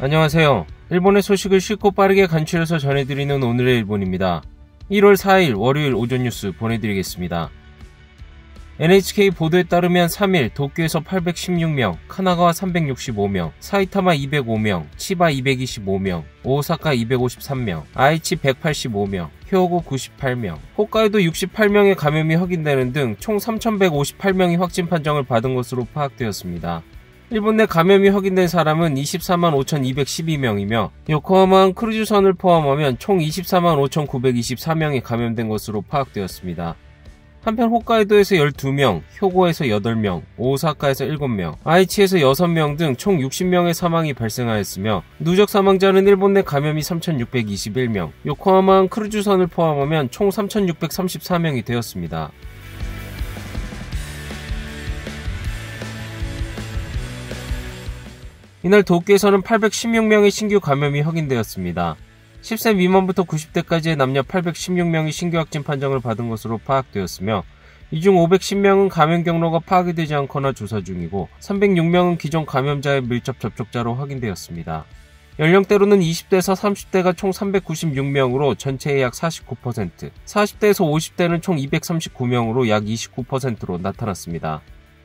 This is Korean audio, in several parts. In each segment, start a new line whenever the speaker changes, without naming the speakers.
안녕하세요. 일본의 소식을 쉽고 빠르게 간추려서 전해드리는 오늘의 일본입니다. 1월 4일 월요일 오전 뉴스 보내드리겠습니다. NHK 보도에 따르면 3일 도쿄에서 816명, 카나가와 365명, 사이타마 205명, 치바 225명, 오사카 253명, 아이치 185명, hyogo 98명, 홋카이도 68명의 감염이 확인되는 등 총 3,158명이 확진 판정을 받은 것으로 파악되었습니다. 일본 내 감염이 확인된 사람은 24만 5,212명이며 요코하마항 크루즈선을 포함하면 총 24만 5,924명이 감염된 것으로 파악되었습니다. 한편 홋카이도에서 12명, hyogo에서 8명, 오사카에서 7명, 아이치에서 6명 등 총 60명의 사망이 발생하였으며 누적 사망자는 일본 내 감염이 3,621명, 요코하마항 크루즈선을 포함하면 총 3,634명이 되었습니다. 이날 도쿄에서는 816명의 신규 감염이 확인되었습니다. 10세 미만부터 90대까지의 남녀 816명이 신규 확진 판정을 받은 것으로 파악되었으며 이 중 510명은 감염 경로가 파악이 되지 않거나 조사 중이고 306명은 기존 감염자의 밀접 접촉자로 확인되었습니다. 연령대로는 20대에서 30대가 총 396명으로 전체의 약 49%, 40대에서 50대는 총 239명으로 약 29%로 나타났습니다.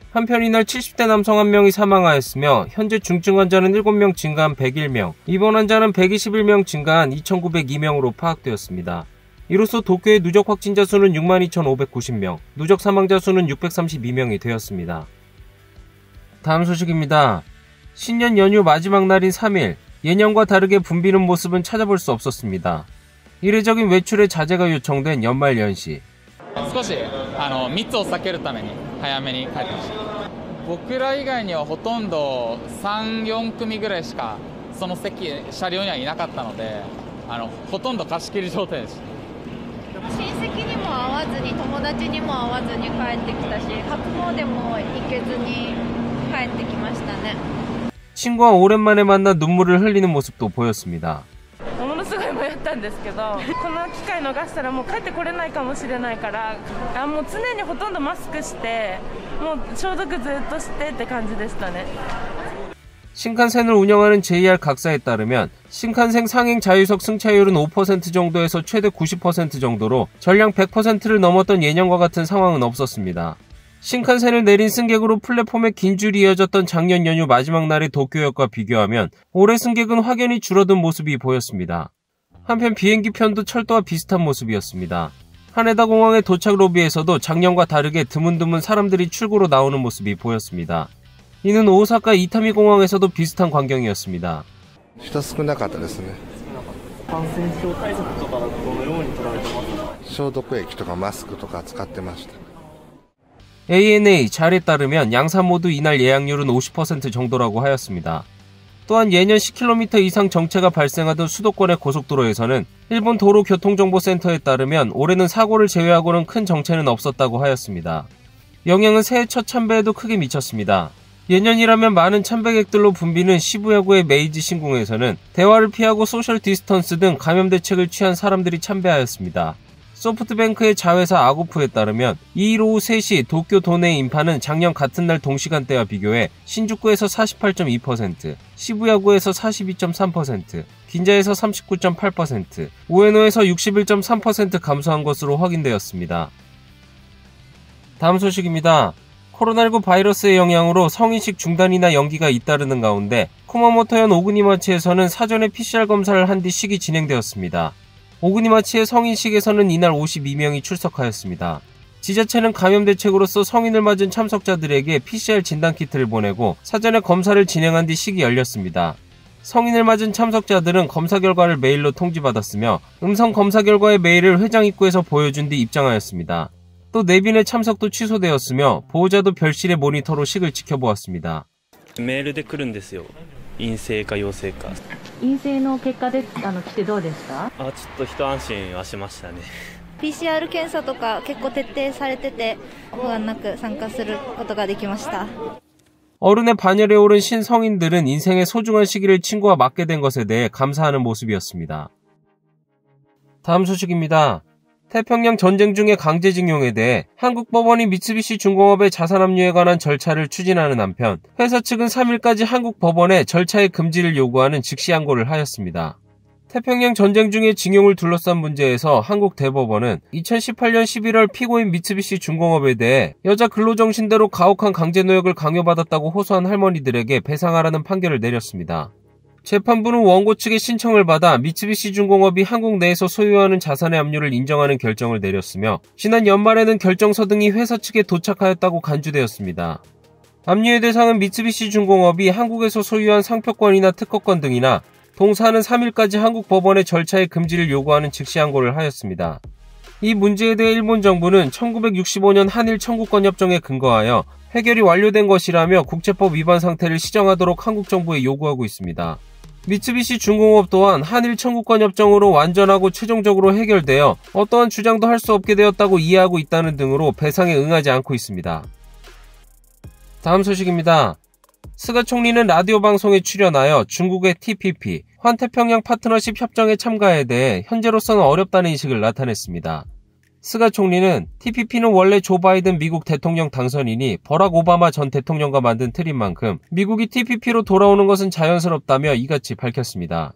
한편 이날 70대 남성 1명이 사망하였으며 현재 중증 환자는 7명 증가한 101명, 입원 환자는 121명 증가한 2,902명으로 파악되었습니다. 이로써 도쿄의 누적 확진자 수는 62,590명, 누적 사망자 수는 632명이 되었습니다. 다음 소식입니다. 신년 연휴 마지막 날인 3일, 예년과 다르게 붐비는 모습은 찾아볼 수 없었습니다. 이례적인 외출에 자제가 요청된 연말 연시.
少し密を避けるために早めに帰ってました。僕ら以外にはほとんど3、4組ぐらいしかその車両にはいなかったので、ほとんど貸し切り状態でした。
親戚にも会わずに友達にも会わずに帰ってきたし、初詣も行けずに帰ってきましたね。
친구와 오랜만에 만나 눈물을 흘리는 모습도 보였습니다.
ものすごい迷ったんですけど、この機会逃したらもう帰ってこれないかもしれないから、もう常にほとんどマスクして、もう消毒ずっとしてって感じでしたね。
신칸센을 운영하는 JR 각사에 따르면 신칸센 상행 자유석 승차율은 5% 정도에서 최대 90% 정도로 전량 100%를 넘었던 예년과 같은 상황은 없었습니다. 신칸센을 내린 승객으로 플랫폼에 긴 줄이 이어졌던 작년 연휴 마지막 날의 도쿄역과 비교하면 올해 승객은 확연히 줄어든 모습이 보였습니다. 한편 비행기 편도 철도와 비슷한 모습이었습니다. 하네다 공항의 도착 로비에서도 작년과 다르게 드문드문サラダ들이 출구로 나오는 모습이 보였습니다. 이는 오사카 이타미 공항에서도 비슷한 광경이었습니다.
人少なかったですね。感染症対策とかどのように取られてますか？消毒液とかマスクとか使ってました。
ANA 잘에 따르면 양사 모두 이날 예약률은 50% 정도라고 하였습니다. 또한 예년 10km 이상 정체가 발생하던 수도권의 고속도로에서는 일본 도로교통정보센터에 따르면 올해는 사고를 제외하고는 큰 정체는 없었다고 하였습니다. 영향은 새해 첫 참배에도 크게 미쳤습니다. 예년이라면 많은 참배객들로 붐비는 시부야구의 메이지 신궁에서는 대화를 피하고 소셜 디스턴스 등 감염 대책을 취한 사람들이 참배하였습니다. 소프트뱅크의 자회사 아고프에 따르면 2일 오후 3시 도쿄 도내 인파는 작년 같은 날 동시간대와 비교해 신주쿠에서 48.2%, 시부야구에서 42.3%, 긴자에서 39.8%, 우에노에서 61.3% 감소한 것으로 확인되었습니다. 다음 소식입니다. 코로나19 바이러스의 영향으로 성인식 중단이나 연기가 잇따르는 가운데 쿠마모토현 오그니마치에서는 사전에 PCR 검사를 한 뒤 식이 진행되었습니다. 오그니마치의 성인식에서는 이날 52명이 출석하였습니다. 지자체는 감염 대책으로서 성인을 맞은 참석자들에게 PCR 진단키트를 보내고 사전에 검사를 진행한 뒤 식이 열렸습니다. 성인을 맞은 참석자들은 검사 결과를 메일로 통지받았으며 음성 검사 결과의 메일을 회장 입구에서 보여준 뒤 입장하였습니다. 또 내빈의 참석도 취소되었으며 보호자도 별실의 모니터로 식을 지켜보았습니다.
メールで来るんですよ。陰性か陽性か。
陰性の結果で来てどうですか？
ちょっと一安心はしましたね。
PCR 検査とか結構徹底されてて不安なく参加することができました。
어른의 반열에 오른 신성인들은 인생의 소중한 시기를 친구와 맞게 된 것에 대해 감사하는 모습이었습니다. 다음 소식입니다. 태평양 전쟁 중의 강제징용에 대해 한국 법원이 미쓰비시 중공업의 자산 압류에 관한 절차를 추진하는 한편 회사 측은 3일까지 한국 법원에 절차의 금지를 요구하는 즉시 항고를 하였습니다. 태평양 전쟁 중의 징용을 둘러싼 문제에서 한국 대법원은 2018년 11월 피고인 미쓰비시 중공업에 대해 여자 근로정신대로 가혹한 강제노역을 강요받았다고 호소한 할머니들에게 배상하라는 판결을 내렸습니다. 재판부는 원고 측의 신청을 받아 미쓰비시 중공업이 한국 내에서 소유하는 자산의 압류를 인정하는 결정을 내렸으며 지난 연말에는 결정서 등이 회사 측에 도착하였다고 간주되었습니다. 압류의 대상은 미쓰비시 중공업이 한국에서 소유한 상표권이나 특허권 등이나 동사는 3일까지 한국 법원의 절차의 금지를 요구하는 즉시 항고를 하였습니다. 이 문제에 대해 일본 정부는 1965년 한일 청구권 협정에 근거하여 해결이 완료된 것이라며 국제법 위반 상태를 시정하도록 한국 정부에 요구하고 있습니다. 미쓰비시 중공업 또한 한일 청구권 협정으로 완전하고 최종적으로 해결되어 어떠한 주장도 할 수 없게 되었다고 이해하고 있다는 등으로 배상에 응하지 않고 있습니다. 다음 소식입니다. 스가 총리는 라디오 방송에 출연하여 중국의 TPP, 환태평양 파트너십 협정의 참가에 대해 현재로서는 어렵다는 인식을 나타냈습니다. 스가 총리는 TPP는 원래 조 바이든 미국 대통령 당선인이 버락 오바마 전 대통령과 만든 틀인 만큼 미국이 TPP로 돌아오는 것은 자연스럽다며 이같이 밝혔습니다.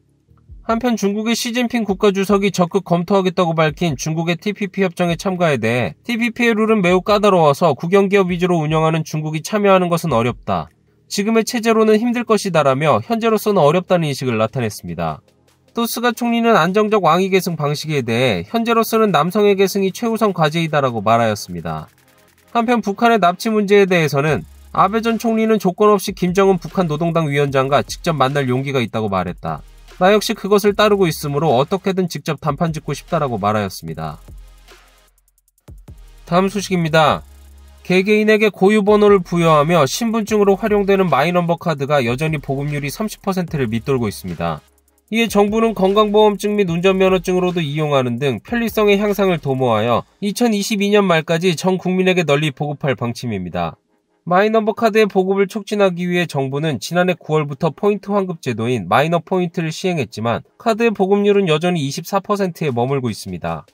한편 중국의 시진핑 국가주석이 적극 검토하겠다고 밝힌 중국의 TPP 협정의 참가에 대해 TPP의 룰은 매우 까다로워서 국영기업 위주로 운영하는 중국이 참여하는 것은 어렵다. 지금의 체제로는 힘들 것이다라며 현재로서는 어렵다는 인식을 나타냈습니다. 또 스가 총리는 안정적 왕위 계승 방식에 대해 현재로서는 남성의 계승이 최우선 과제이다라고 말하였습니다. 한편 북한의 납치 문제에 대해서는 아베 전 총리는 조건 없이 김정은 북한 노동당 위원장과 직접 만날 용기가 있다고 말했다. 나 역시 그것을 따르고 있으므로 어떻게든 직접 단판 짓고 싶다라고 말하였습니다. 다음 소식입니다. 개개인에게 고유번호를 부여하며 신분증으로 활용되는 마이넘버 카드가 여전히 보급률이 30%를 밑돌고 있습니다. 이에 정부는 건강보험증 및 운전면허증으로도 이용하는 등 편리성의 향상을 도모하여 2022년 말까지 전 국민에게 널리 보급할 방침입니다. 마이넘버 카드의 보급을 촉진하기 위해 정부는 지난해 9월부터 포인트 환급 제도인 마이너 포인트를 시행했지만 카드의 보급률은 여전히 24%에 머물고 있습니다.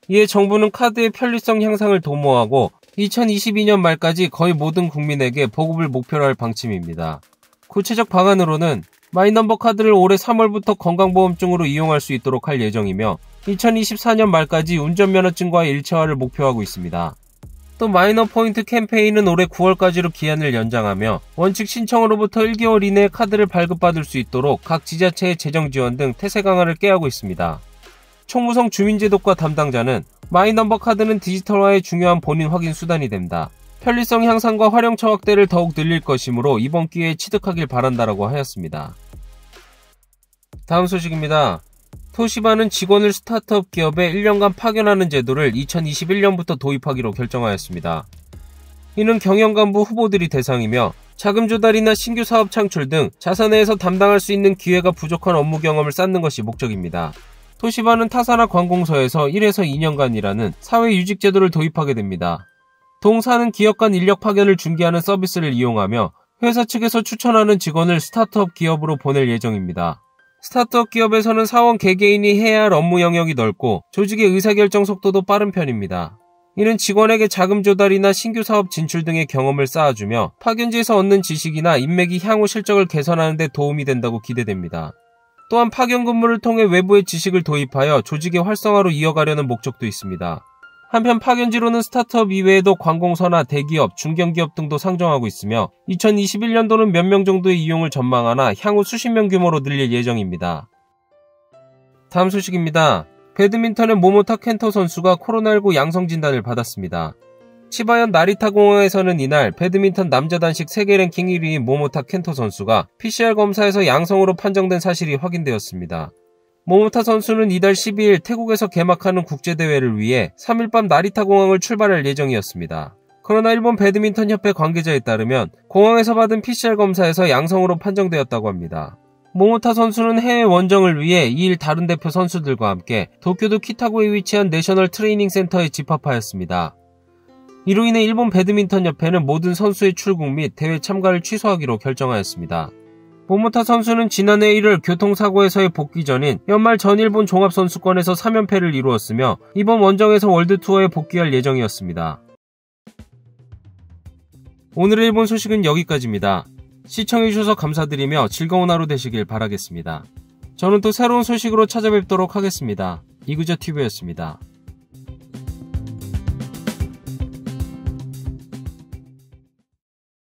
이에 정부는 카드의 편리성 향상을 도모하고 2022년 말까지 거의 모든 국민에게 보급을 목표로 할 방침입니다. 구체적 방안으로는 마이넘버 카드를 올해 3월부터 건강보험증으로 이용할 수 있도록 할 예정이며 2024년 말까지 운전면허증과의 일체화를 목표하고 있습니다. 또 마이너 포인트 캠페인은 올해 9월까지로 기한을 연장하며 원칙 신청으로부터 1개월 이내에 카드를 발급받을 수 있도록 각 지자체의 재정 지원 등 태세 강화를 꾀하고 있습니다. 총무성 주민제도과 담당자는 마이넘버 카드는 디지털화의 중요한 본인 확인 수단이 된다. 편리성 향상과 활용처 확대를 더욱 늘릴 것이므로 이번 기회에 취득하길 바란다라고 하였습니다. 다음 소식입니다. 토시바는 직원을 스타트업 기업에 1년간 파견하는 제도를 2021년부터 도입하기로 결정하였습니다. 이는 경영간부 후보들이 대상이며 자금 조달이나 신규 사업 창출 등 자사 내에서 담당할 수 있는 기회가 부족한 업무 경험을 쌓는 것이 목적입니다. 토시바는 타사나 관공서에서 1에서 2년간이라는 사회유직 제도를 도입하게 됩니다. 동사는 기업 간 인력 파견을 중개하는 서비스를 이용하며 회사 측에서 추천하는 직원을 스타트업 기업으로 보낼 예정입니다. 스타트업 기업에서는 사원 개개인이 해야 할 업무 영역이 넓고 조직의 의사결정 속도도 빠른 편입니다. 이는 직원에게 자금 조달이나 신규 사업 진출 등의 경험을 쌓아주며 파견지에서 얻는 지식이나 인맥이 향후 실적을 개선하는 데 도움이 된다고 기대됩니다. 또한 파견 근무를 통해 외부의 지식을 도입하여 조직의 활성화로 이어가려는 목적도 있습니다. 한편 파견지로는 스타트업 이외에도 관공서나 대기업, 중견기업 등도 상정하고 있으며 2021년도는 몇 명 정도의 이용을 전망하나 향후 수십 명 규모로 늘릴 예정입니다. 다음 소식입니다. 배드민턴의 모모타 켄토 선수가 코로나19 양성 진단을 받았습니다. 치바현 나리타 공항에서는 이날 배드민턴 남자 단식 세계 랭킹 1위인 모모타 켄토 선수가 PCR 검사에서 양성으로 판정된 사실이 확인되었습니다. 모모타 선수는 이달 12일 태국에서 개막하는 국제대회를 위해 3일 밤 나리타 공항을 출발할 예정이었습니다. 그러나 일본 배드민턴 협회 관계자에 따르면 공항에서 받은 PCR 검사에서 양성으로 판정되었다고 합니다. 모모타 선수는 해외 원정을 위해 2일 다른 대표 선수들과 함께 도쿄도 키타고에 위치한 내셔널 트레이닝 센터에 집합하였습니다. 이로 인해 일본 배드민턴 협회는 모든 선수의 출국 및 대회 참가를 취소하기로 결정하였습니다. 모모타 선수는 지난해 1월 교통사고에서의 복귀 전인 연말 전일본 종합선수권에서 3연패를 이루었으며 이번 원정에서 월드투어에 복귀할 예정이었습니다. 오늘의 일본 소식은 여기까지입니다. 시청해주셔서 감사드리며 즐거운 하루 되시길 바라겠습니다. 저는 또 새로운 소식으로 찾아뵙도록 하겠습니다. 이구저TV였습니다.